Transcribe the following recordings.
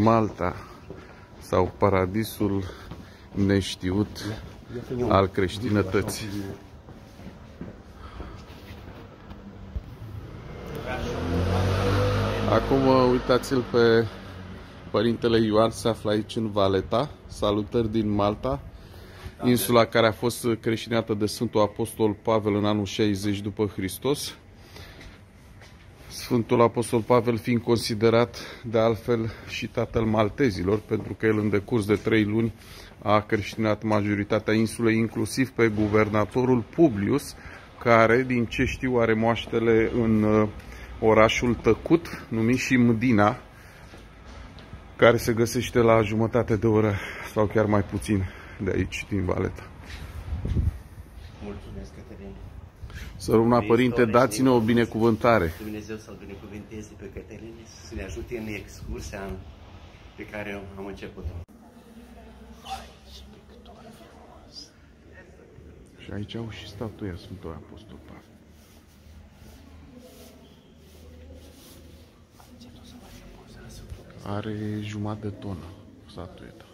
Malta sau paradisul neștiut al creștinătății. Acum uitați-l pe Părintele Ioan, se află aici în Valeta. Salutări din Malta, insula care a fost creștinată de Sfântul Apostol Pavel în anul 60 după Hristos. Sfântul Apostol Pavel fiind considerat de altfel și tatăl maltezilor, pentru că el în decurs de 3 luni a creștinat majoritatea insulei, inclusiv pe guvernatorul Publius, care, din ce știu, are moaștele în orașul tăcut, numit și Mdina, care se găsește la jumătate de oră sau chiar mai puțin de aici, din Valeta. Mulțumesc, Cătălin. Să rămână, Părinte, dați-ne o binecuvântare. Dumnezeu să-l binecuvânteze pe Cătălin, să ne ajute în excursia pe care am început-o. Și aici au și statuia Sfântului Apostol Pavel. Are jumătate de tonă statueta.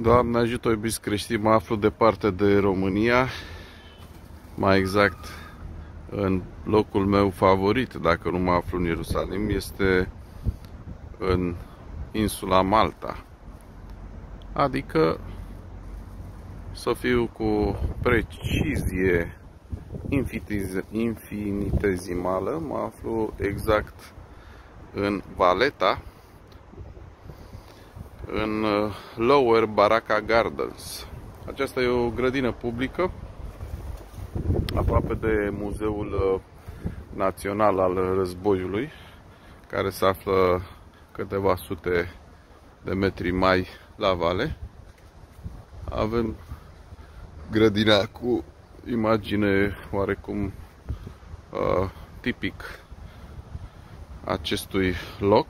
Doamne ajută, iubiți creștini, mă aflu departe de România, mai exact în locul meu favorit, dacă nu mă aflu în Ierusalim, este în insula Malta. Adică, să fiu cu precizie infinitezimală, mă aflu exact în Valeta, în Lower Baraka Gardens. Aceasta e o grădină publică aproape de Muzeul Național al Războiului, care se află câteva sute de metri mai la vale. Avem grădina cu imagine oarecum tipic acestui loc.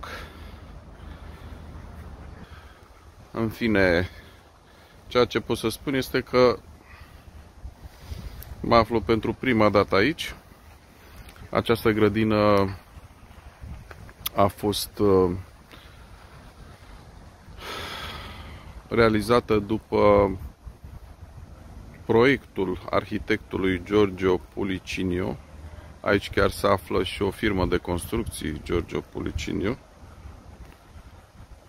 În fine, ceea ce pot să spun este că mă aflu pentru prima dată aici. Această grădină a fost realizată după proiectul arhitectului Giorgio Pulicinio. Aici chiar se află și o firmă de construcții, Giorgio Pulicinio.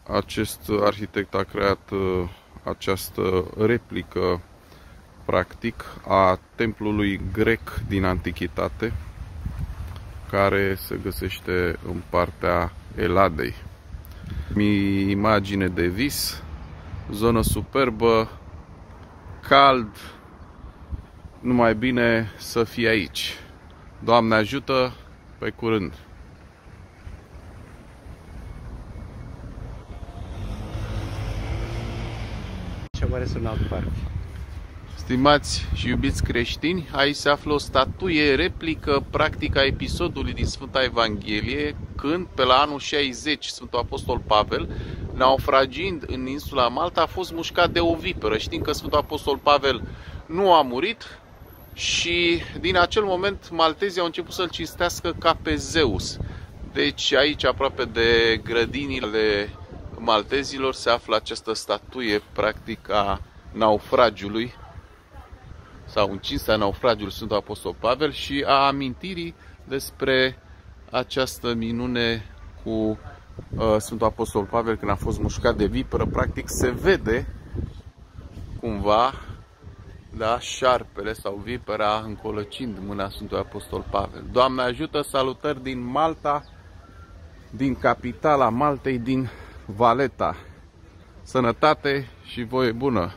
Acest arhitect a creat această replică, practic, a templului grec din antichitate, care se găsește în partea Eladei. Imagine de vis, zonă superbă, cald, numai bine să fie aici. Doamne ajută, pe curând! Ce oare sunt în alt parc? Stimați și iubiți creștini, aici se află o statuie replică, practic, a episodului din Sfânta Evanghelie, când, pe la anul 60, Sfântul Apostol Pavel, naufragind în insula Malta, a fost mușcat de o viperă. Știm că Sfântul Apostol Pavel nu a murit și din acel moment maltezii au început să-l cinstească ca pe Zeus. Deci aici, aproape de grădinile maltezilor, se află această statuie, practic, a naufragiului, sau în cinstea naufragiului Sfântul Apostol Pavel și a amintirii despre această minune cu Sfântul Apostol Pavel când a fost mușcat de viperă. Practic se vede cumva, da, șarpele sau vipera încolăcind mâna Sfântului Apostol Pavel. Doamne ajută, salutări din Malta, din capitala Maltei, din Valeta. Sănătate și voie bună!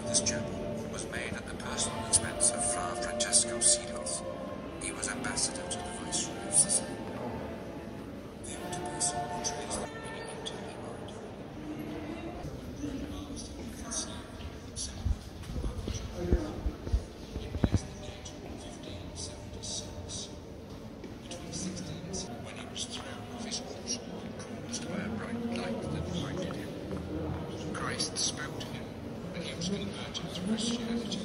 This chapel was made at the personal expense of Fra Francesco Seedles. He was ambassador to the Viceroy of Sicily. The altar piece portrays the meaning into the mind. It bears the date 1576. Between 16 when he was thrown off his horse and caused by a bright light that blinded him. Christ spoke to him, and he was converted to Christianity,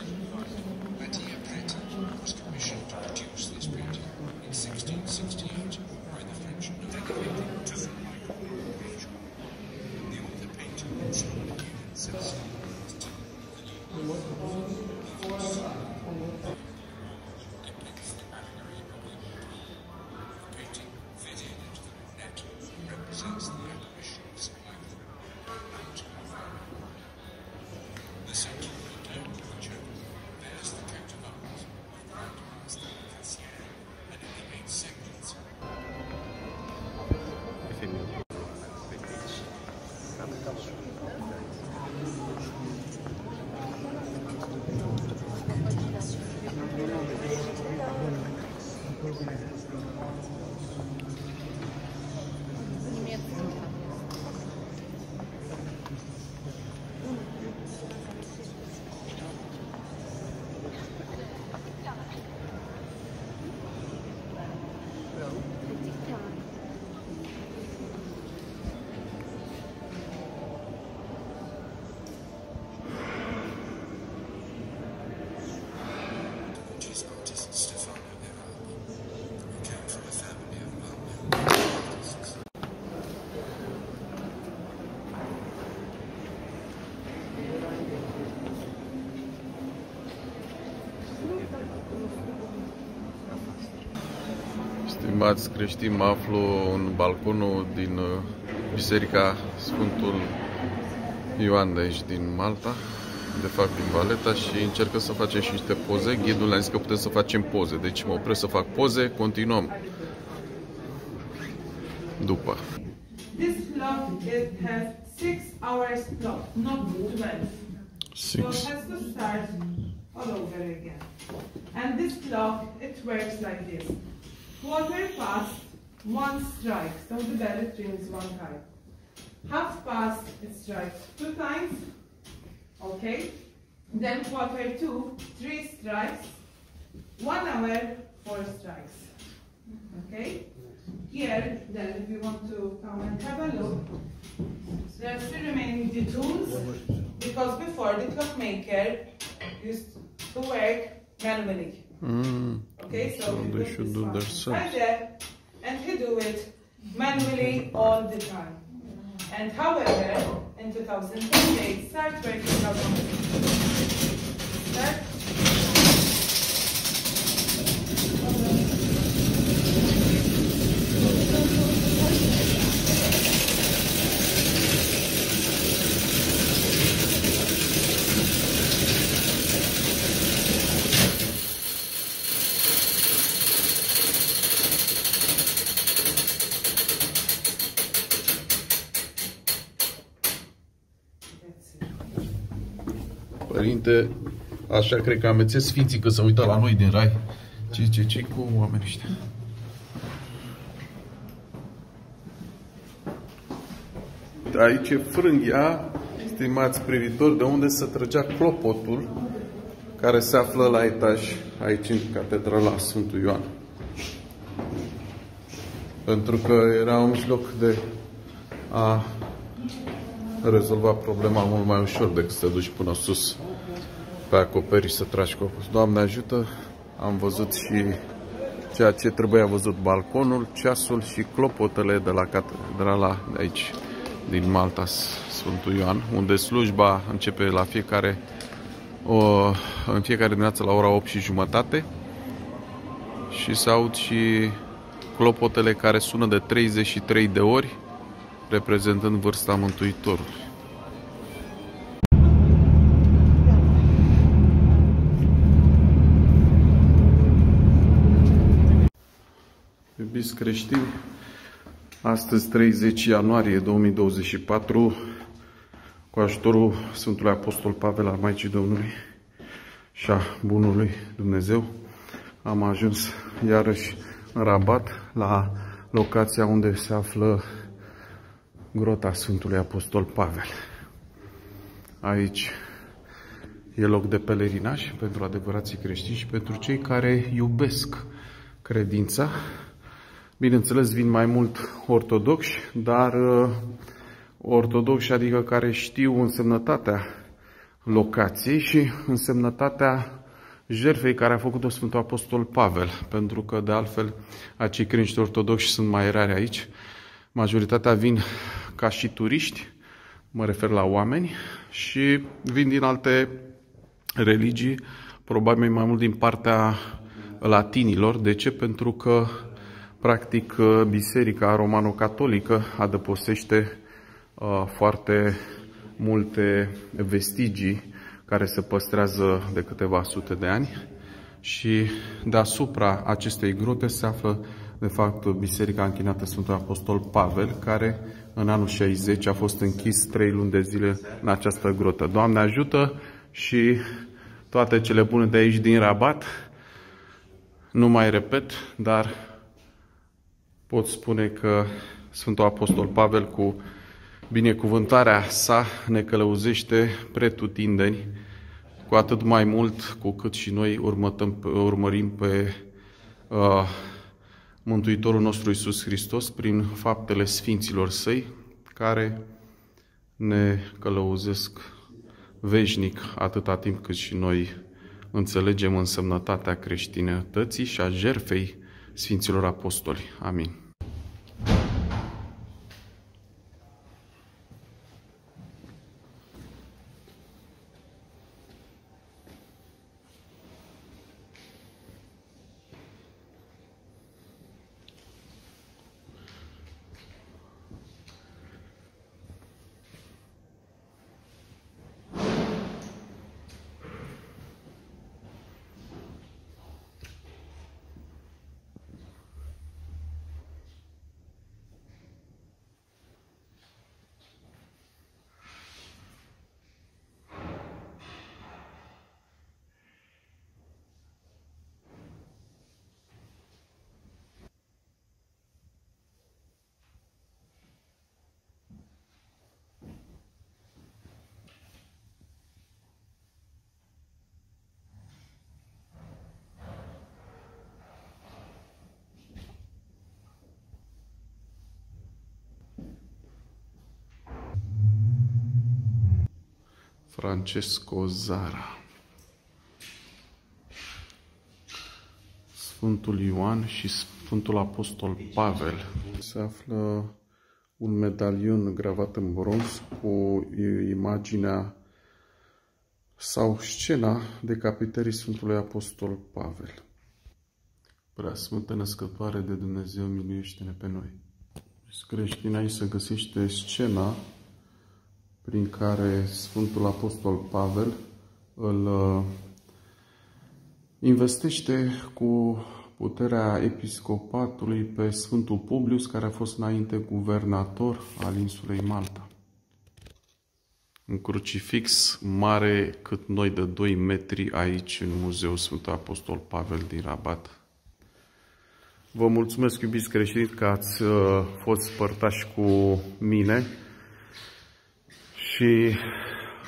and here Preti was commissioned to produce this painting in 1668 by the French novelist to whom I call Angel. The author painted also in Celsius. Depicts the allegory of the painting fitted into the net represents the apparition of survival. The centre of the dome of the chapel bears the coat of arms of Grand Master Cassier, and in the 8 segments. Artist Stefano Errani, who came from a family of well-known artists. Stimați creștini, mă aflu în balconul din Biserica Sfântul Ioan de aici din Malta, de fapt din Valeta, și încercăm să facem și niște poze. Ghidul ne-a zis că putem să facem poze, deci mă opresc să fac poze, continuăm după. This clock has 6 hours clock, not 12. So it has to start all over again. And this clock, it works like this. Quarter past, 1 strike, so the bell rings 1 time. Half past, it strikes 2 times. Okay, then quarter to 3 strikes, 1 hour 4 strikes. Okay, here then if you want to come and have a look, there are still remaining the tools, because before the clockmaker used to work manually. Okay, so they should do themselves. Right there, and he do it manually all the time. And however, in 2010 they start working automatically. Start. Părinte, așa cred că amețesc sfinții că se uită la noi din rai. Ce cu oamenii ăștia? aici e frânghia, stimați privitori, de unde se trăgea clopotul care se află la etaj, aici în Catedrala Sfântul Ioan. Pentru că era un mijloc de a rezolva problema mult mai ușor decât să te duci până sus pe acoperiș să tragi clopotul. Doamne ajută, am văzut și ceea ce trebuia văzut: balconul, ceasul și clopotele de la catedrala de aici, din Malta Sfântul Ioan, unde slujba începe la în fiecare dimineață la ora 8:30 și se aud și clopotele care sună de 33 de ori, reprezentând vârsta Mântuitorului. Iubiți creștini, astăzi 30 ianuarie 2024, cu ajutorul Sfântului Apostol Pavel al Maicii Domnului și a Bunului Dumnezeu, am ajuns iarăși în Rabat, la locația unde se află grota Sfântului Apostol Pavel. Aici e loc de pelerinaj pentru adevărații creștini și pentru cei care iubesc credința. Bineînțeles, vin mai mult ortodoxi, dar ortodoxi, adică care știu însemnătatea locației și însemnătatea jertfei care a făcut-o Sfântul Apostol Pavel, pentru că, de altfel, acei creștini ortodoxi sunt mai rari aici. Majoritatea vin ca și turiști, mă refer la oameni, și vin din alte religii, probabil mai mult din partea latinilor. De ce? Pentru că, practic, Biserica Romano-Catolică adăpostește foarte multe vestigii care se păstrează de câteva sute de ani și deasupra acestei grote se află, de fapt, Biserica închinată Sfântului Apostol Pavel, care în anul 60 a fost închis 3 luni de zile în această grotă. Doamne ajută și toate cele bune de aici din Rabat. Nu mai repet, dar pot spune că Sfântul Apostol Pavel, cu binecuvântarea sa, ne călăuzește pretutindeni, cu atât mai mult cu cât și noi urmărim pe Mântuitorul nostru Iisus Hristos prin faptele Sfinților Săi, care ne călăuzesc veșnic atâta timp cât și noi înțelegem însemnătatea creștinătății și a jertfei Sfinților Apostoli. Amin. Francesco Zara. Sfântul Ioan și Sfântul Apostol Pavel. Se află un medalion gravat în bronz cu imaginea sau scena decapitării Sfântului Apostol Pavel. Preasfântă Născătoare de Dumnezeu, miluiește-ne pe noi. Creștini, aici se găsește scena prin care Sfântul Apostol Pavel îl investește cu puterea episcopatului pe Sfântul Publius, care a fost înainte guvernator al insulei Malta. Un crucifix mare cât noi, de 2 metri, aici în Muzeul Sfântul Apostol Pavel din Rabat. Vă mulțumesc, iubiți creștini, că ați fost părtași cu mine și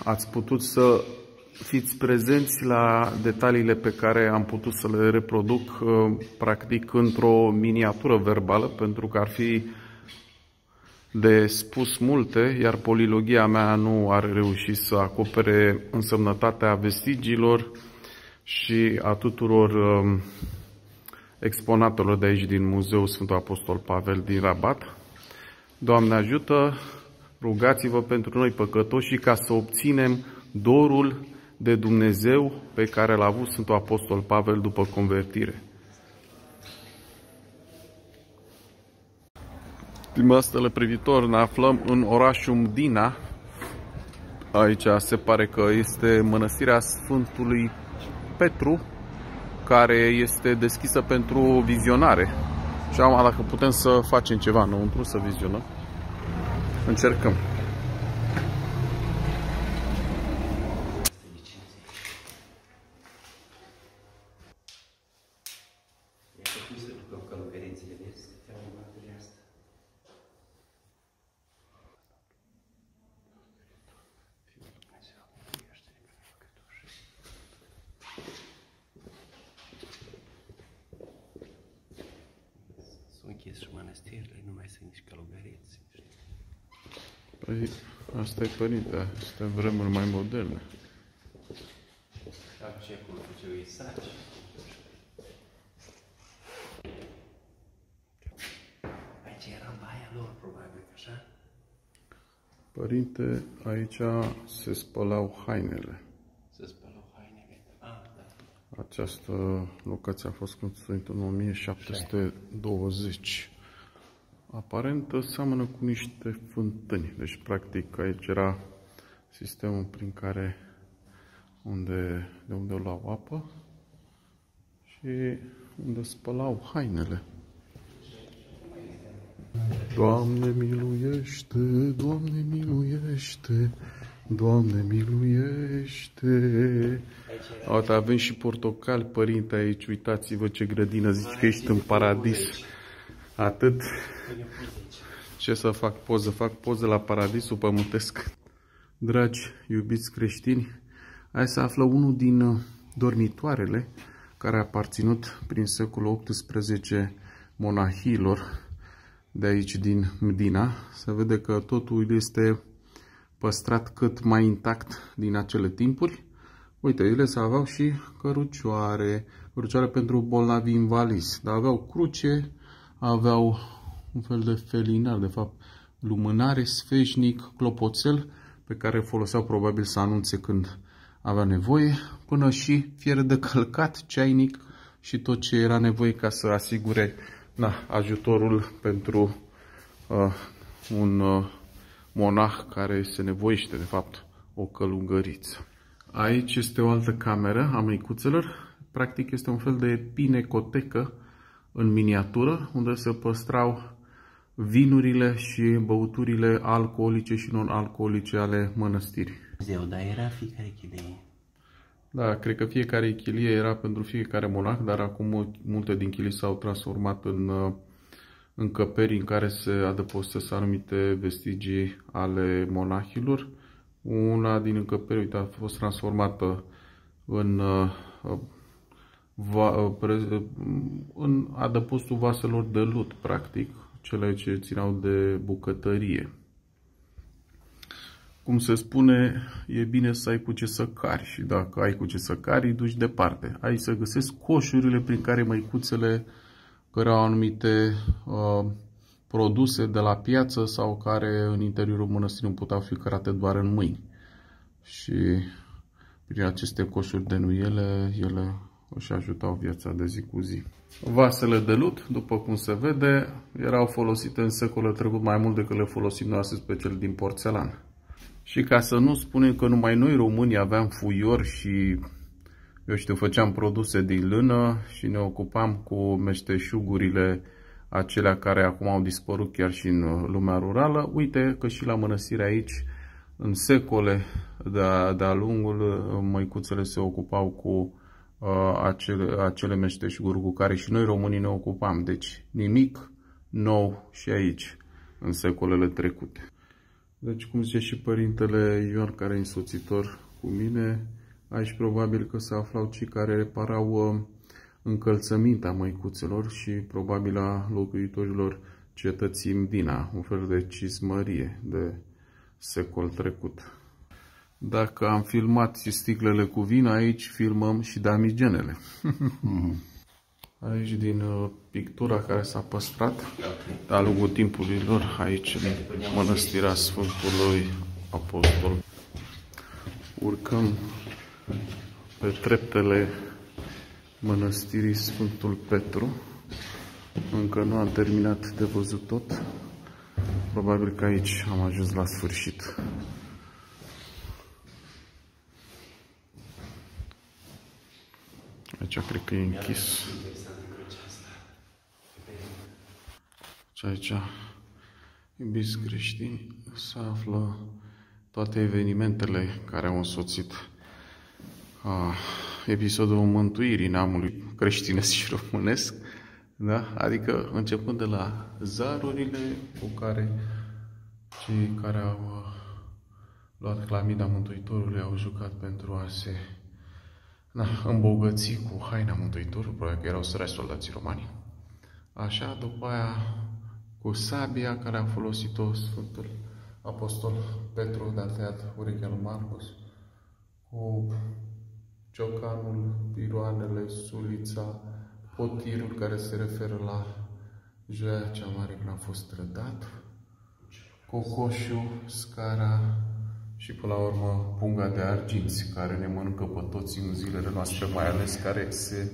ați putut să fiți prezenți la detaliile pe care am putut să le reproduc practic într-o miniatură verbală, pentru că ar fi de spus multe, iar polilogia mea nu ar reuși să acopere însemnătatea vestigiilor și a tuturor exponatelor de aici din Muzeul Sfântul Apostol Pavel din Rabat. Doamne ajută, rugați-vă pentru noi păcătoși ca să obținem dorul de Dumnezeu pe care l-a avut Sfântul Apostol Pavel după convertire. Stimați teleprivitori, ne aflăm în orașul Mdina. Aici se pare că este mănăstirea Sfântului Petru, care este deschisă pentru vizionare. Și acum, dacă putem să facem ceva înăuntru, să vizionăm, încercăm. Închis și mănăstirile, nu mai sunt nici călugăreți. Păi, asta e, părinte, suntem vremuri mai moderne. Dar ce cu ce îi saci? Aici era baia lor, probabil, așa? Părinte, aici se spălau hainele. Se spălau hainele. Ah, da. Această locație a fost construită în 1720. Aparent seamănă cu niște fântâni. Deci, practic, aici era sistemul prin care de unde luau apă și unde spălau hainele. Doamne miluiește, Doamne miluiește, Doamne miluiește. Uite, avem și portocali, părinte, aici. Uitați-vă ce grădină, zici că ești în paradis. Atât. Ce să fac poză? Fac poză la paradisul pământesc. Dragi iubiți creștini, aici se află unul din dormitoarele care a aparținut prin secolul XVIII monahilor de aici din Mdina. Se vede că totul este păstrat cât mai intact din acele timpuri. Uite, ele se aveau și cărucioare pentru bolnavi invalizi, dar aveau cruce, aveau un fel de felinar, de fapt, lumânare, sfeșnic, clopoțel, pe care foloseau probabil să anunțe când avea nevoie, până și fier de călcat, ceainic și tot ce era nevoie ca să asigure ajutorul pentru un monah care se nevoiește, de fapt, o călugăriță. Aici este o altă cameră a măicuțelor. Practic este un fel de pinecotecă în miniatură, unde se păstrau vinurile și băuturile alcoolice și non-alcoolice ale mănăstirii. Dar era fiecare chilie. Da, cred că fiecare chilie era pentru fiecare monah, dar acum multe din chilii s-au transformat în încăperi în care se adăpostesc anumite vestigii ale monahilor. Una din încăperi, uite, a fost transformată în adăpostul vaselor de lut, practic, cele ce țineau de bucătărie. Cum se spune, e bine să ai cu ce să cari și dacă ai cu ce să cari, îi duci departe. Aici se găsesc coșurile prin care măicuțele căreau anumite produse de la piață sau care în interiorul mănăstirii nu puteau fi cărate doar în mâini. Și prin aceste coșuri de nuiele, ele își ajutau viața de zi cu zi. Vasele de lut, după cum se vede, erau folosite în secolul trecut mai mult decât le folosim noi astăzi pe cel din porțelan. Și ca să nu spunem că numai noi românii aveam fuiori și, eu știu, făceam produse din lână și ne ocupam cu meșteșugurile acelea care acum au dispărut chiar și în lumea rurală, uite că și la mănăstire aici, în secole de-a lungul, măicuțele se ocupau cu acele meșteșuguri cu care și noi românii ne ocupam. Deci nimic nou și aici, în secolele trecute. Deci, cum zice și părintele Ioan, care e însoțitor cu mine, aici probabil că se aflau cei care reparau încălțămintea măicuțelor și probabil a locuitorilor cetății Mdina, un fel de cizmărie de secol trecut. Dacă am filmat și sticlele cu vin, aici filmăm și damigenele. Aici din pictura care s-a păstrat de-a lungul timpului lor, aici în Mănăstirea Sfântului Apostol. Urcăm pe treptele Mănăstirii Sfântul Petru. Încă nu am terminat de văzut tot. Probabil că aici am ajuns la sfârșit. Aici cred că e închis. Și aici, iubiți creștini, se află toate evenimentele care au însoțit episodul mântuirii neamului creștinesc și românesc, da? Adică începând de la zarurile cu care cei care au luat clamida Mântuitorului au jucat pentru a se îmbogăți cu haina Mântuitorului, probabil că erau săraci soldații romani. Așa, după aia, cu sabia care a folosit-o Sfântul Apostol Petru de a tăiat urechea lui Marcus, cu ciocanul, piroanele, sulița, potirul care se referă la joia cea mare când a fost trădat, cocoșul, scara și până la urmă punga de arginți care ne mănâncă pe toți în zilele noastre, mai ales care se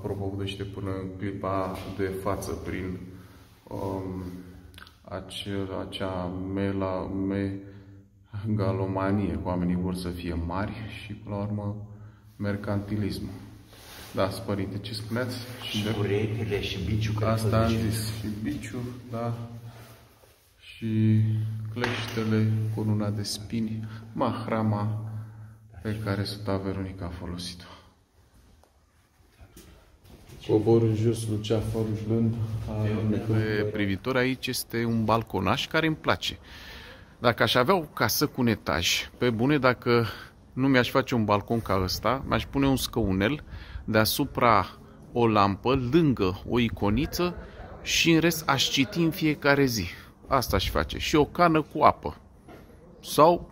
propovăduiește până în clipa de față prin acea megalomanie, oamenii vor să fie mari și până la urmă mercantilismul. Da, părinte, ce spuneați? Și uretele și biciul. Asta am zis, și biciul, da, și cleștele, cununa de spini, mahrama pe care Sfânta Veronica a folosit-o. Coborul jos, luceafă rujlând. Pe privitor aici este un balconaș care îmi place. Dacă aș avea o casă cu un etaj, pe bune, dacă nu mi-aș face un balcon ca ăsta, mi-aș pune un scăunel deasupra o lampă, lângă o iconiță și în rest aș citi în fiecare zi. Asta aș face. Și o cană cu apă. Sau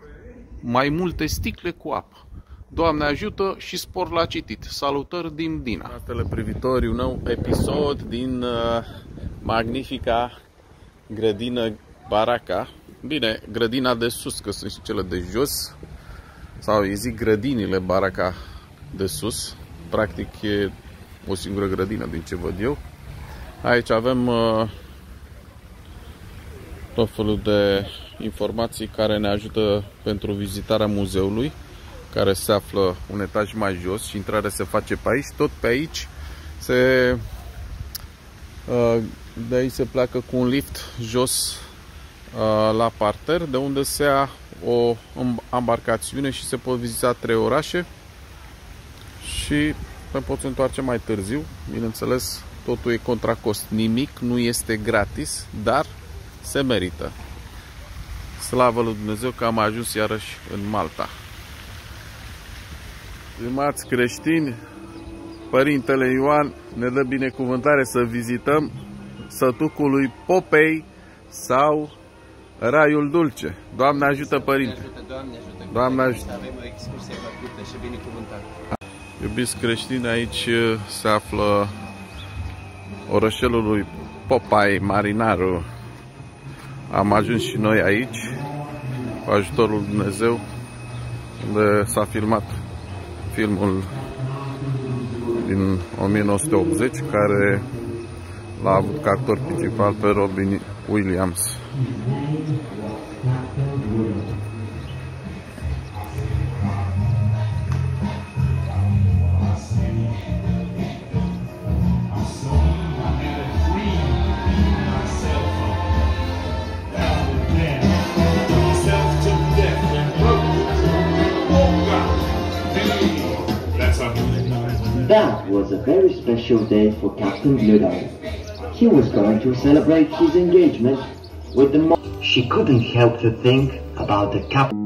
mai multe sticle cu apă. Doamne ajută și spor la citit. Salutări din Dina. Fratele privitori, un nou episod din magnifica grădină Baraca. Bine, grădina de sus, că sunt și cele de jos. Sau îi zic grădinile Baraca de sus. Practic e o singură grădină din ce văd eu. Aici avem tot felul de informații care ne ajută pentru vizitarea muzeului, care se află un etaj mai jos și intrarea se face pe aici. Tot pe aici de aici se pleacă cu un lift jos la parter, de unde se ia o embarcațiune și se pot vizita 3 orașe și se pot întoarce mai târziu. Bineînțeles, totul e contra cost. Nimic nu este gratis, dar se merită. Slavă lui Dumnezeu că am ajuns iarăși în Malta. Stimați creștini, Părintele Ioan ne dă binecuvântare să vizităm sătucul lui Popei sau Raiul Dulce. Doamne ajută, Părinte! Doamne ajută! Doamne ajută! Avem o excursie făcută și binecuvântare. Iubiți creștini, aici se află orășelul lui Popeye Marinaru. Am ajuns și noi aici, cu ajutorul lui Dumnezeu, unde s-a filmat filmul din 1980, care l-a avut ca actor principal pe Robin Williams. That was a very special day for Captain Bluto. He was going to celebrate his engagement with the she couldn't help to think about the captain.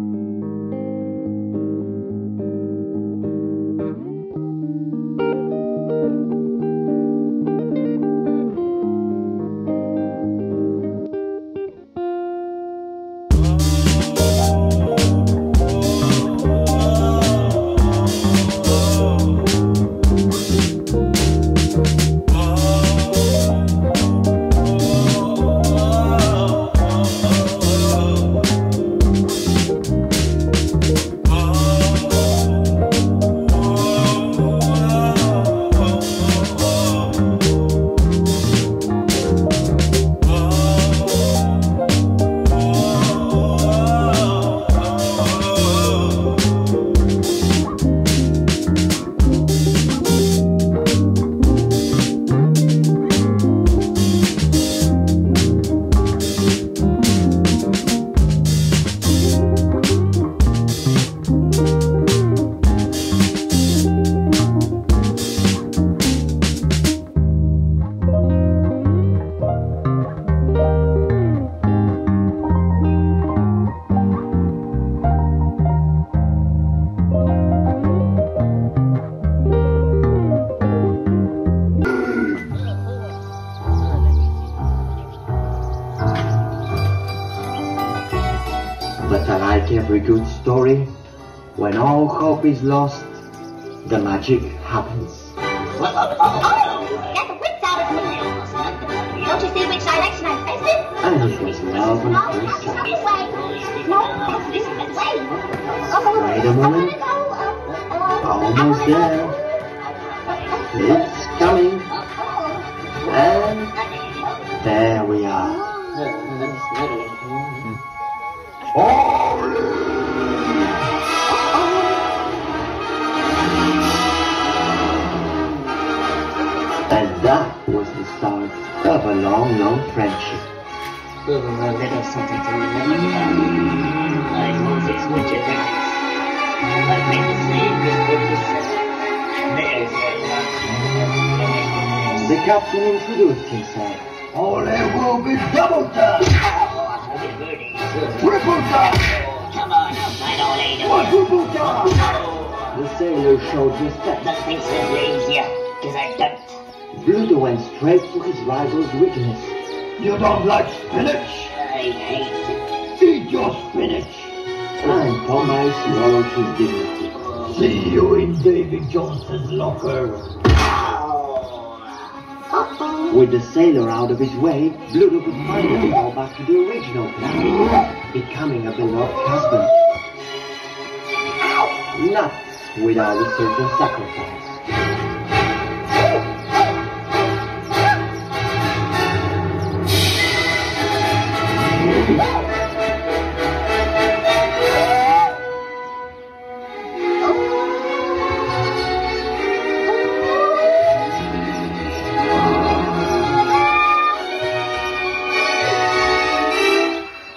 But like every good story, when all hope is lost, the magic happens. Get the wits out of me! Don't you see which direction I'm facing? And it was love and first sight. Wait a moment. Almost there. It's coming. And there we are. And that was the start of a long, long friendship. A little something to remember. Like Moses with your guys. Like make the same with your sister. The captain introduced himself. All there will be double time! Triple time! Come on, fight all eight of you. Quadruple time! The sailor showed respect. The thing says easier, because I don't. Bluto went straight for his rival's weakness. You don't like spinach? I hate it. Eat your spinach! And Popeye swallowed his dignity. See you in Davy Johnson's locker. With the sailor out of his way, Bluto could finally go back to the original plan, becoming a beloved husband. Not without a certain sacrifice.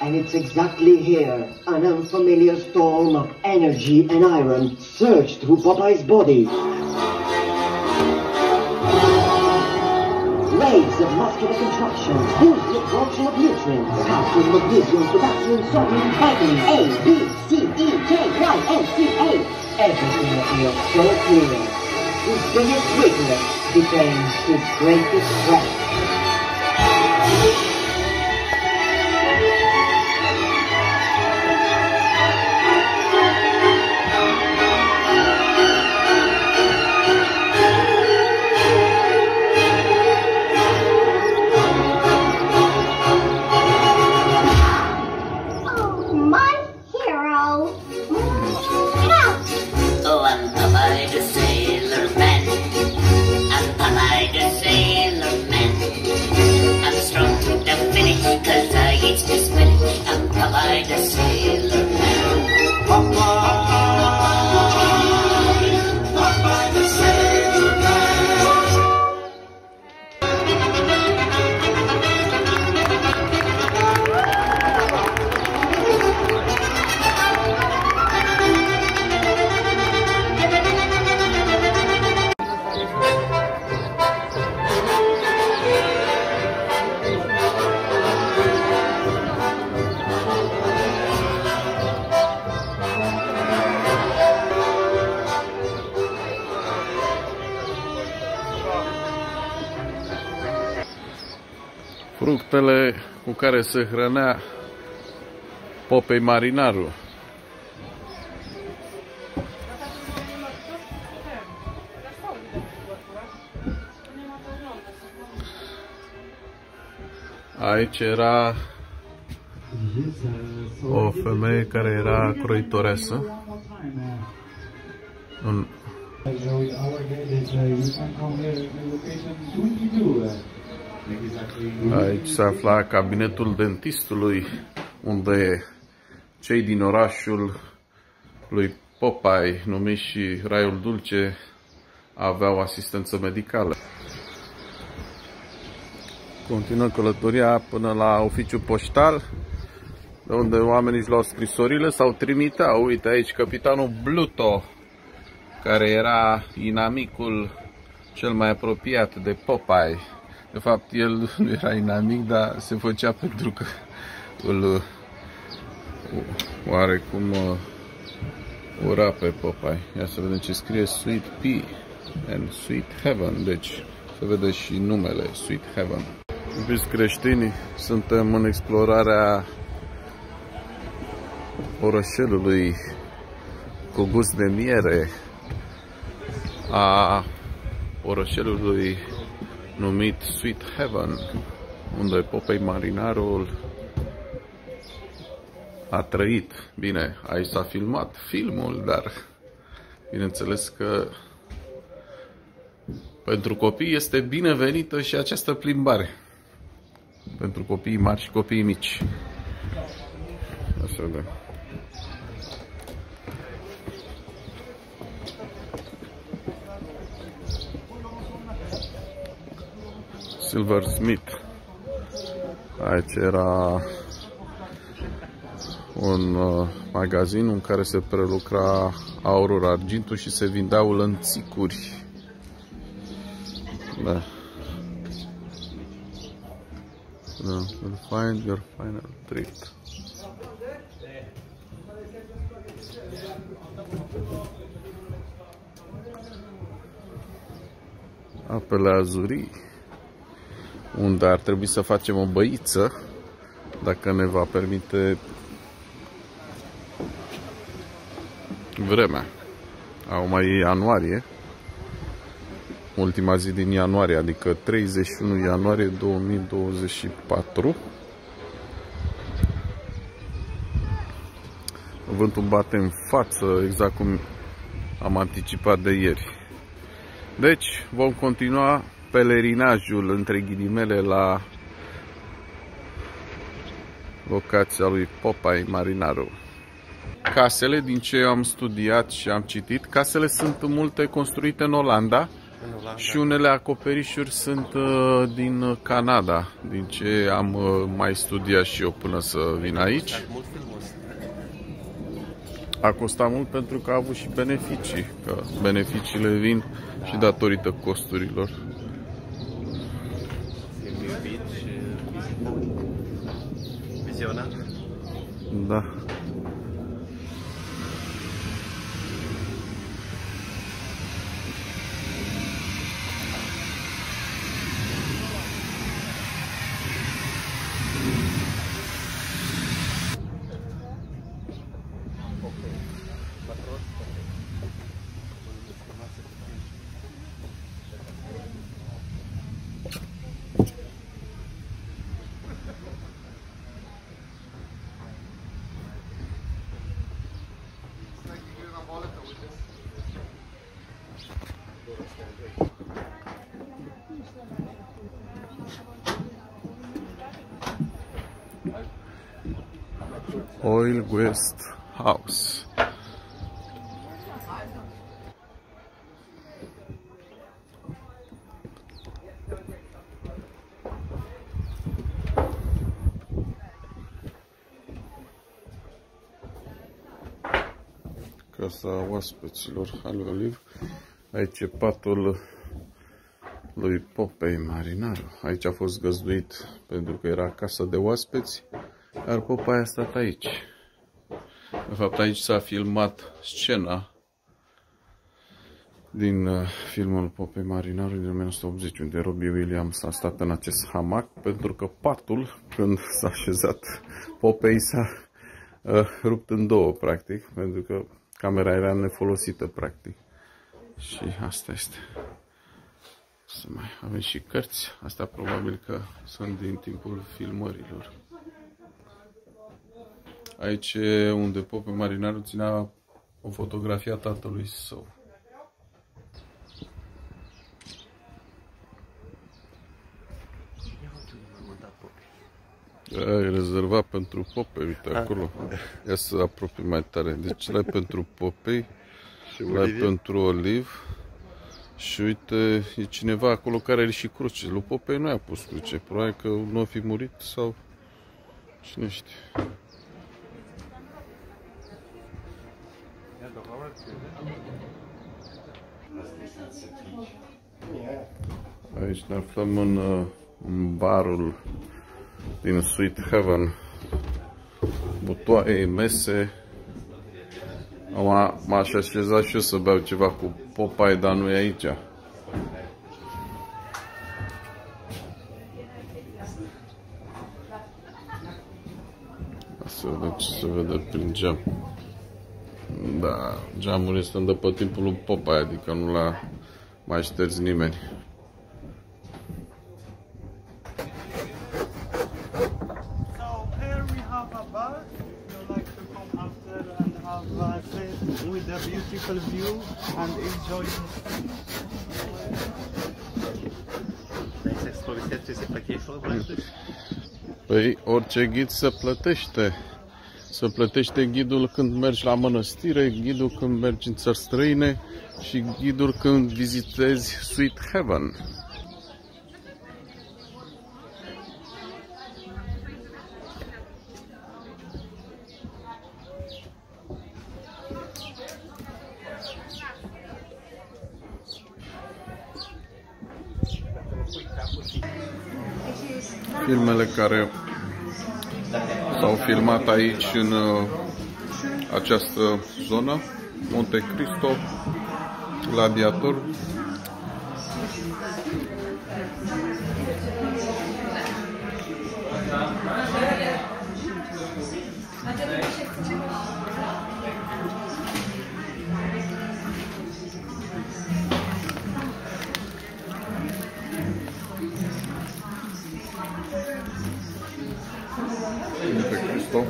And it's exactly here an unfamiliar storm of energy and iron surged through Popeye's body. Waves of muscular contractions boost the absorption of nutrients, calcium, magnesium, potassium, sodium, vitamin A, B, C, E, K, Y, and C, A. Everything appeared so clear. His biggest weakness became his greatest strength. I'm strong to Fructele cu care se hrănea Popeye marinarul. Aici era o femeie care era croitoreasă. Aici se afla cabinetul dentistului, unde cei din orașul lui Popeye, numit și Raiul Dulce, aveau asistență medicală. Continuă călătoria până la oficiul poștal, de unde oamenii își luau scrisorile sau trimiteau. Uite aici capitanul Bluto, care era inamicul cel mai apropiat de Popeye. De fapt, el nu era inamic, dar se făcea pentru că îl oarecum ura pe Popeye. Ia să vedem ce scrie: Sweet Pea and Sweet Heaven. Deci se vede și numele Sweet Heaven. Iubiți creștini, suntem în explorarea orășelului cu gust de miere, a orășelului numit Sweet Heaven, unde Popeye marinarul a trăit. Bine, aici s-a filmat filmul, dar bineînțeles că pentru copii este binevenită și această plimbare. Pentru copiii mari și copiii mici. Așa de. Silversmith. Aici era un magazin în care se prelucra aurul, argintul și se vindeau lănțicuri. Da. You'll find your final treat. Apele azurii, unde ar trebui să facem o băiță, dacă ne va permite vremea. Acum e ianuarie, ultima zi din ianuarie, adică 31 ianuarie 2024. Vântul bate în față, exact cum am anticipat de ieri. Deci vom continua pelerinajul, între ghilimele, la locația lui Popeye marinarul. Casele, din ce am studiat și am citit, casele sunt multe construite în Olanda. Și unele acoperișuri sunt din Canada, din ce am mai studiat și eu până să vin aici. A costat mult pentru că a avut și beneficii, că beneficiile vin și datorită costurilor. Da. Oil West House. Casa oaspeților lui Olive. Aici e patul lui Popeye marinarul. Aici a fost găzduit pentru că era casa de oaspeți, iar Popeye a stat aici. De fapt, aici s-a filmat scena din filmul Popeye Marinarul din 1980, unde Robbie Williams a stat în acest hamac pentru că patul, când s-a așezat Popeye, s-a rupt în două, practic, pentru că camera era nefolosită, practic. Și asta este. Să mai avem și cărți. Astea probabil că sunt din timpul filmărilor. Aici e unde Popeye Marinarul ținea o fotografie a tatălui său. E rezervat pentru Popeye, uite acolo. Ia să apropii mai tare. Deci l-ai pentru Popeye, l-ai pentru Olive. Și uite, e cineva acolo care are și cruce. Lui Popeye nu i-a pus cruce. Probabil că nu a fi murit sau cine știe. Aici ne aflăm în barul din Sweet Heaven. Butoaie, mese. M-aș așeza și eu să beau ceva cu Popeye, dar nu e aici. Să vedem ce se vede prin geam. Da, geamul este după timpul lui Popeye, adică nu l-a mai șters nimeni. With a beautiful view and enjoy. Păi orice ghid se plătește. Se plătește ghidul când mergi la mănăstire, ghidul când mergi în țări străine și ghidul când vizitezi Sweet Heaven. Filmele care s-au filmat aici în această zonă, Monte Cristo, Gladiator. Monte Cristo.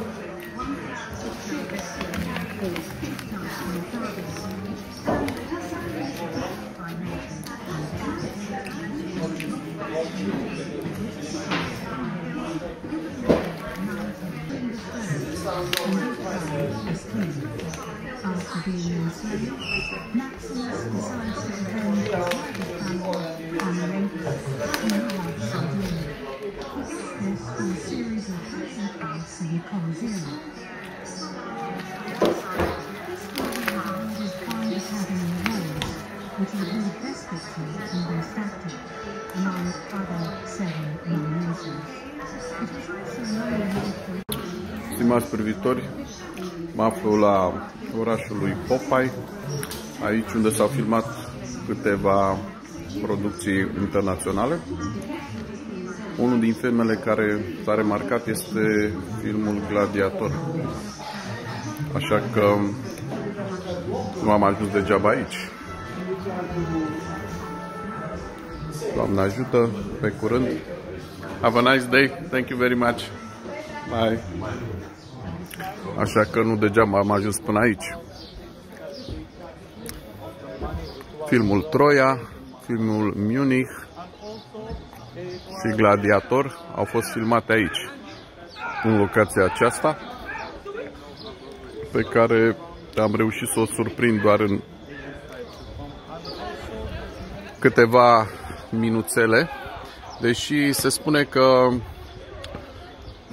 Stimați privitori, mă aflu la orașul lui Popeye, aici unde s-au filmat câteva producții internaționale. Unul din filmele care s-a remarcat este filmul Gladiator. Așa că nu am ajuns degeaba aici. Doamne ajută, pe curând. Have a nice day. Thank you very much. Bye. Așa că nu degeaba am ajuns până aici. Filmul Troia, filmul Munich și Gladiator au fost filmate aici, în locația aceasta, pe care am reușit să o surprind doar în câteva minuțele, deși se spune că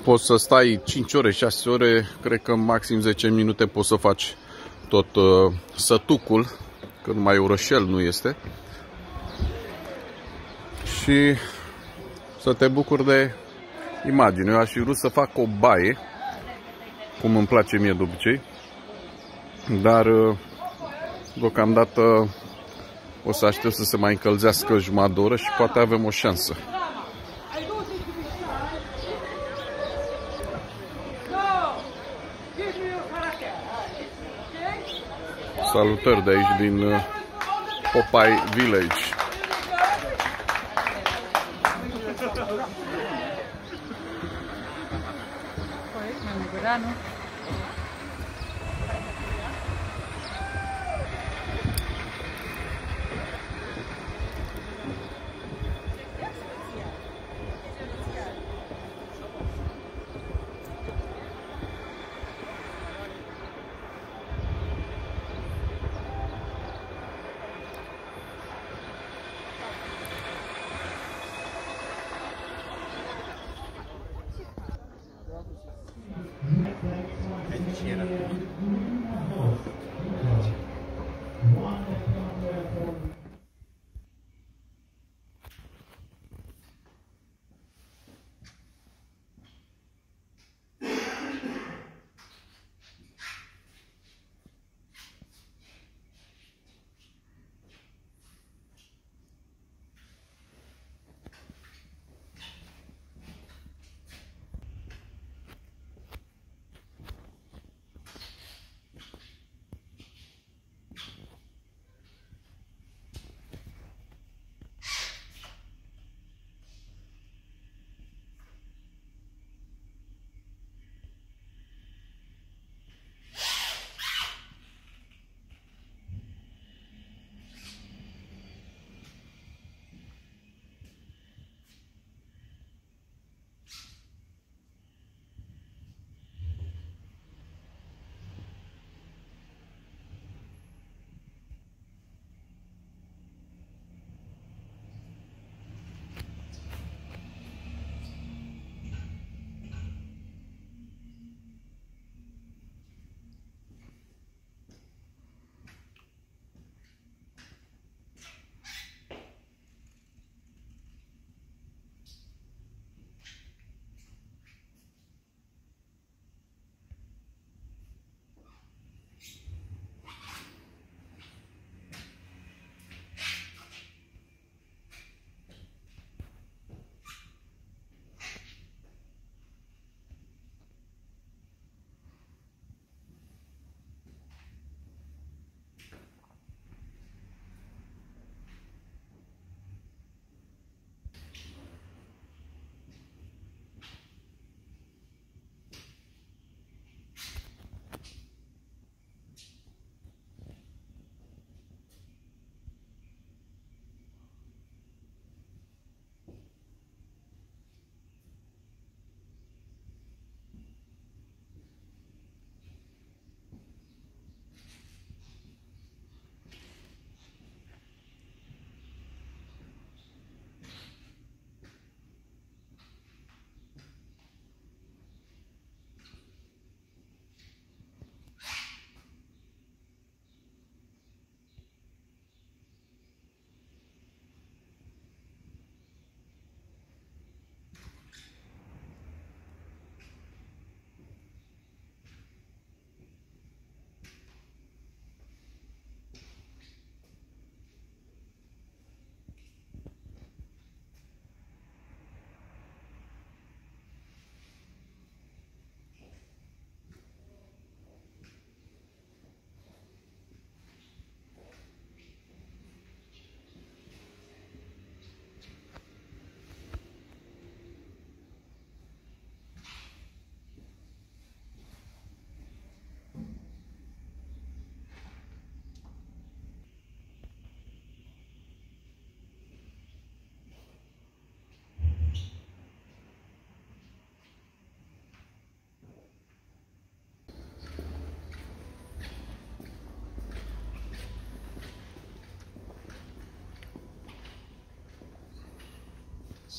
poți să stai 5 ore, 6 ore, cred că maxim 10 minute poți să faci tot sătucul, că numai orășel nu este, și să te bucuri de imagine. Eu aș fi vrut să fac o baie, cum îmi place mie de obicei, dar deocamdată O să aștept să se mai încălzească jumătate de oră și poate avem o șansă. Salutări de aici din Popeye Village.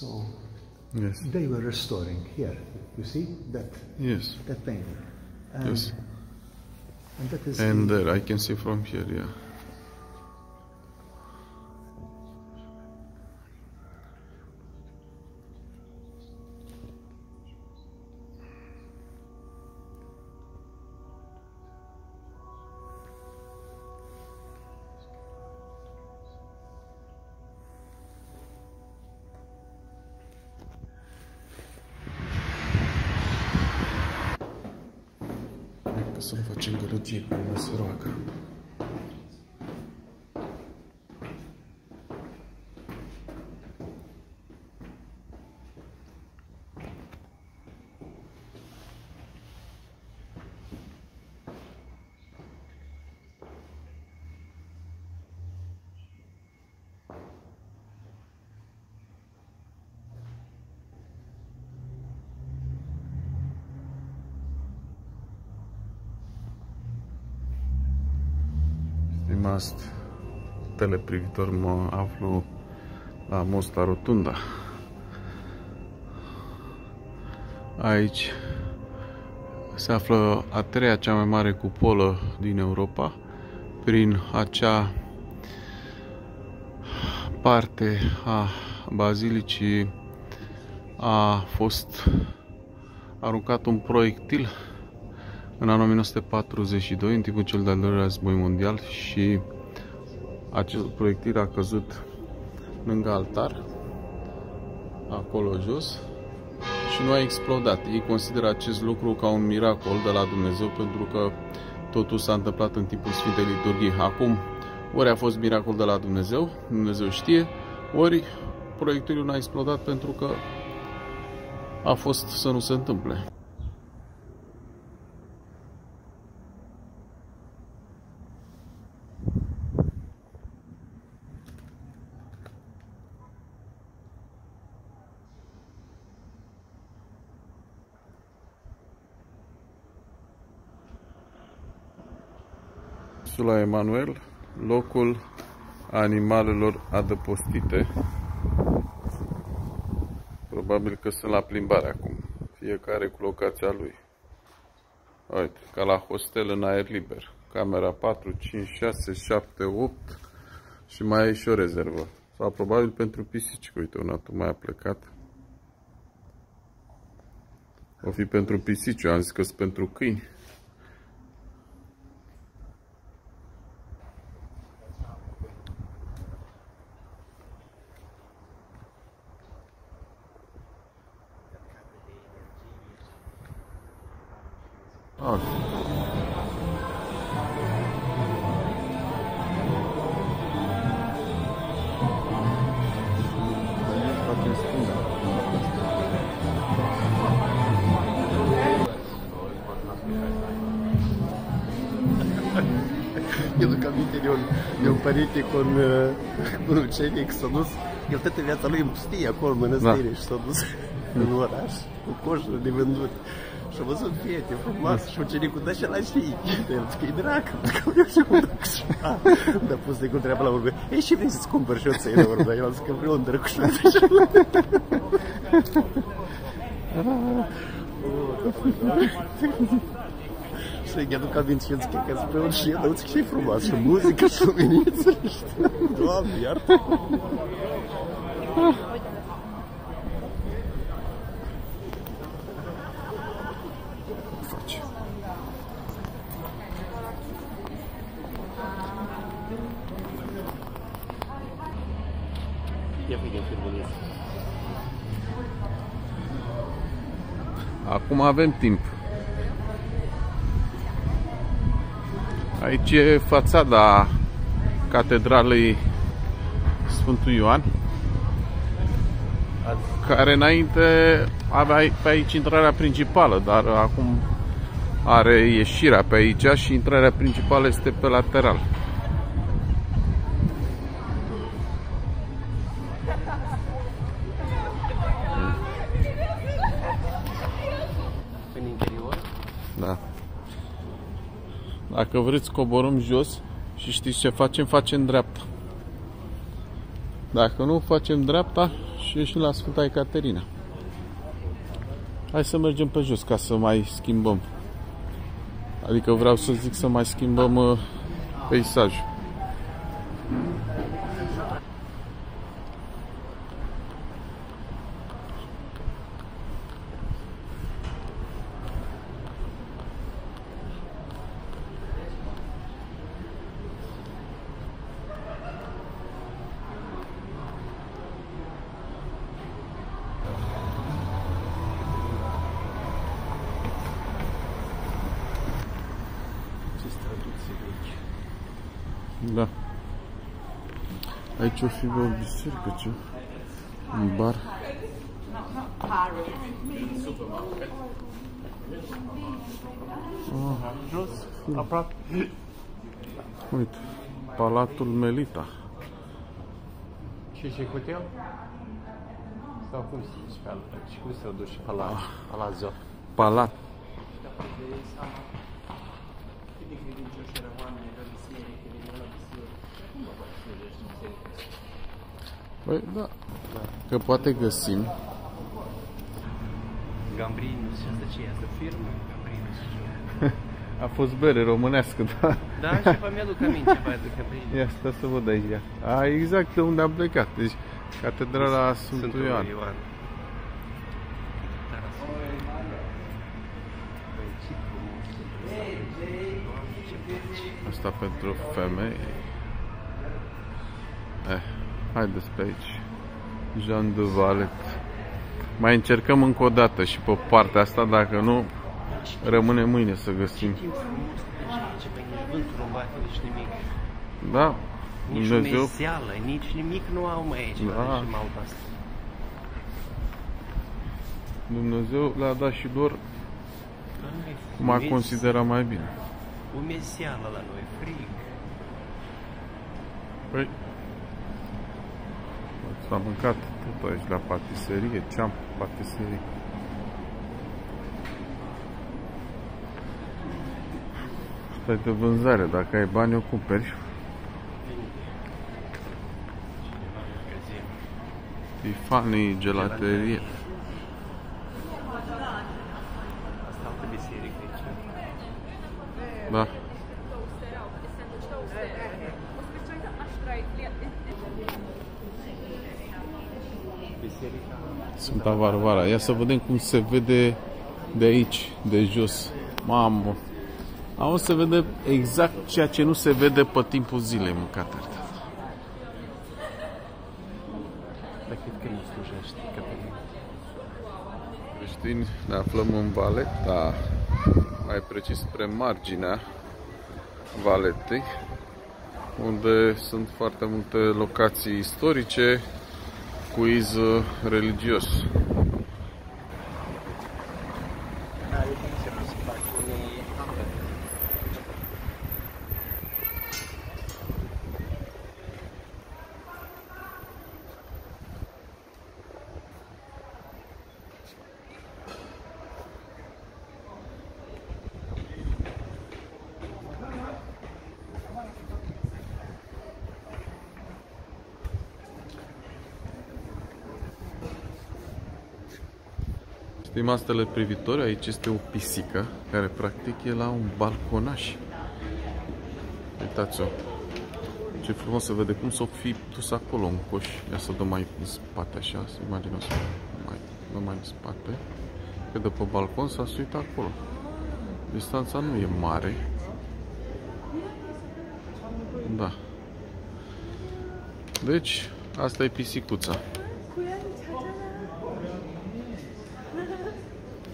So yes, they were restoring here. You see that? Yes. That painting. And, Yes. And that is. And there, I can see from here. Yeah. să nu facem gălăgie cu lumea se roagă. Stimați teleprivitori, mă aflu la Mostar Rotunda. Aici se află a treia cea mai mare cupolă din Europa. Prin acea parte a bazilicii a fost aruncat un proiectil în anul 1942, în timpul cel de-al doilea război mondial, și acel proiectil a căzut lângă altar, acolo jos, și nu a explodat. Ei consideră acest lucru ca un miracol de la Dumnezeu, pentru că totul s-a întâmplat în timpul Sfintei Liturghii. Acum, ori a fost miracol de la Dumnezeu, Dumnezeu știe, ori proiectilul n-a explodat pentru că a fost să nu se întâmple. La Emanuel, locul animalelor adăpostite. Probabil că sunt la plimbare acum, fiecare cu locația lui. Uite, ca la hostel în aer liber. Camera 4, 5, 6, 7, 8 și mai e și o rezervă. Sau probabil pentru pisici, uite, una mai a plecat. O fi pentru pisici, eu am zis că sunt pentru câini. Eu duc aminte de un părinte cu un ucenic, s-a dus, el toată viața lui în pustie, acolo, în mănăstire, și s-a dus în oraș, cu coșuri de vândut. Și a văzut fete frumoase și ucenicul, dar și ăla știi, el zic, e drac, că eu și cum duc și dar pus de cu treaba la urmă, ei, și vrei să-ți cumpăr și o țăină, urmă, eu am zis că vreau un drăcușor. Și îi aduc aminte și el zic că îți preot și el, dar uite că și-i frumos, și muzică, și luminiță, știu, Doamne, iartă. Acum avem timp. Aici e fațada Catedralei Sfântul Ioan, care înainte avea pe aici intrarea principală, dar acum are ieșirea pe aici și intrarea principală este pe lateral. În interior? Da. Dacă vreți, coborâm jos și știți ce facem? Facem dreapta. Dacă nu, facem dreapta și ieșim la Sfânta Ecaterina. Hai să mergem pe jos ca să mai schimbăm. Adică vreau să zic să mai schimbăm peisajul. Da. Aici o fi o biserică, ce? Un bar. Jos, aproape. Uite, Palatul Melita. Și hotel? Sau cum se zice pe altă? Și cum se duce pe la Palazzo? Palat. Păi da, că poate găsim. Gambrinus, asta ce e? Asta firmă? Gambrinus. A fost bere românească, da? Da, și pe mi-aduc aminte ceva de Gambrinus. Ia, stai să văd aici. A, exact de unde am plecat. Deci, Catedrala Sfântul Ioan. Asta pentru femei. Haideți pe aici. Jean de Valet. Mai încercăm încă o dată și pe partea asta, dacă nu, rămâne mâine să găsim. Da, nici Dumnezeu. o meseală, nici nimic nu au mai aici. Da. Dumnezeu le-a dat și lor cum a considerat mai bine. O meseală la noi, frig. Păi, s-a mâncat tot aici la patiserie, ce-am patiserie. Asta e de vânzare, dacă ai bani o cumperi. Tiffany Gelaterie. Asta altă biserică aici. Da. Sfânta Varvara. Ia să vedem cum se vede de aici, de jos. Mamă! Am se vede exact ceea ce nu se vede pe timpul zilei mâncate. Dar cred că nu slujește Caterina. Creștini, ne aflăm în Valeta, mai precis spre marginea Valetei, unde sunt foarte multe locații istorice, quiz religios. Stimați teleprivitori, aici este o pisică care practic e la un balconaș. Uitați-o. Ce frumos se vede cum s-o fi dus acolo în coș. Ia să dăm mai în spate așa, să imaginați mai în spate. Că de pe balcon s-a suit acolo. Distanța nu e mare. Da. Deci, asta e pisicuța.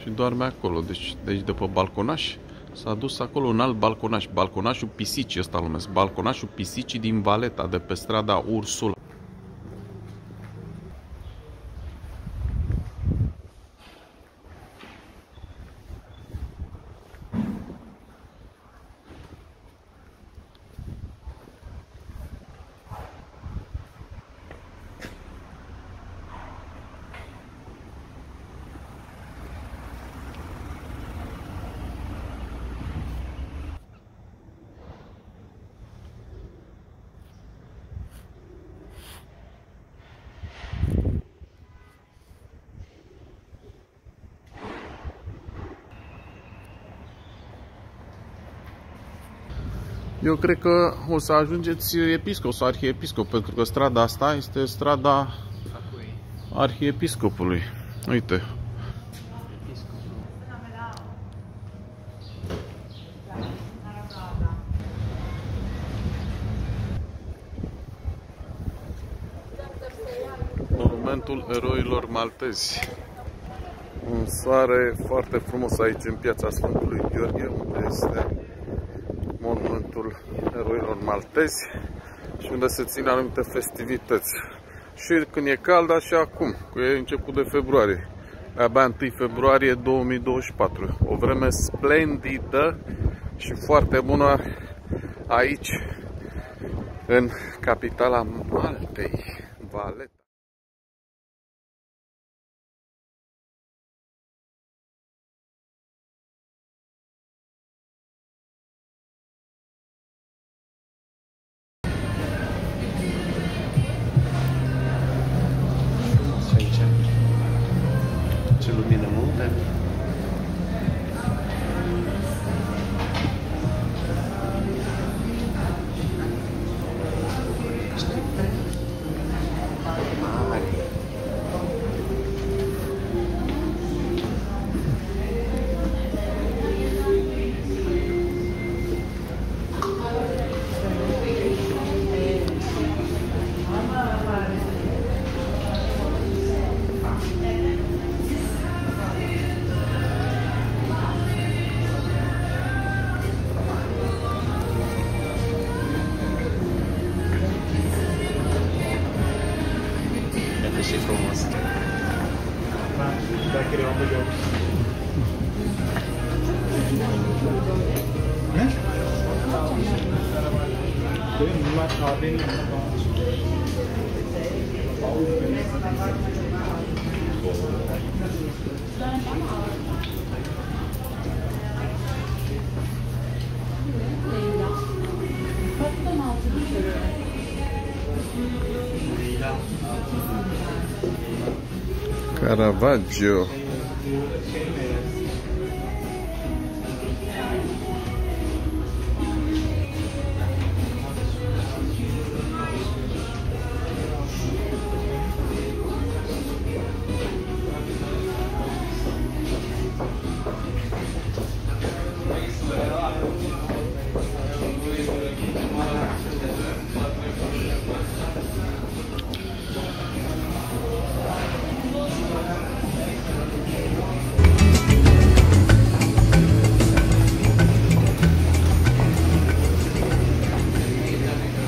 Și doarme acolo, deci de pe balconaș s-a dus acolo un alt balconaș, balconașul pisicii, ăsta numesc, balconașul pisicii din Valeta, de pe strada Ursula. Eu cred că o să ajungeți episcop sau arhiepiscop, pentru că strada asta este strada arhiepiscopului. Uite. Monumentul eroilor maltezi. Un soare foarte frumos aici în piața Sfântului Gheorghe, unde este monumentul eroilor maltezi și unde se țin anumite festivități. Și când e cald, așa acum, că e început de februarie. Abia 1 februarie 2024. O vreme splendidă și foarte bună aici, în capitala Maltei, Valeta. Ce lumină multă. Și frumos. Caravaggio.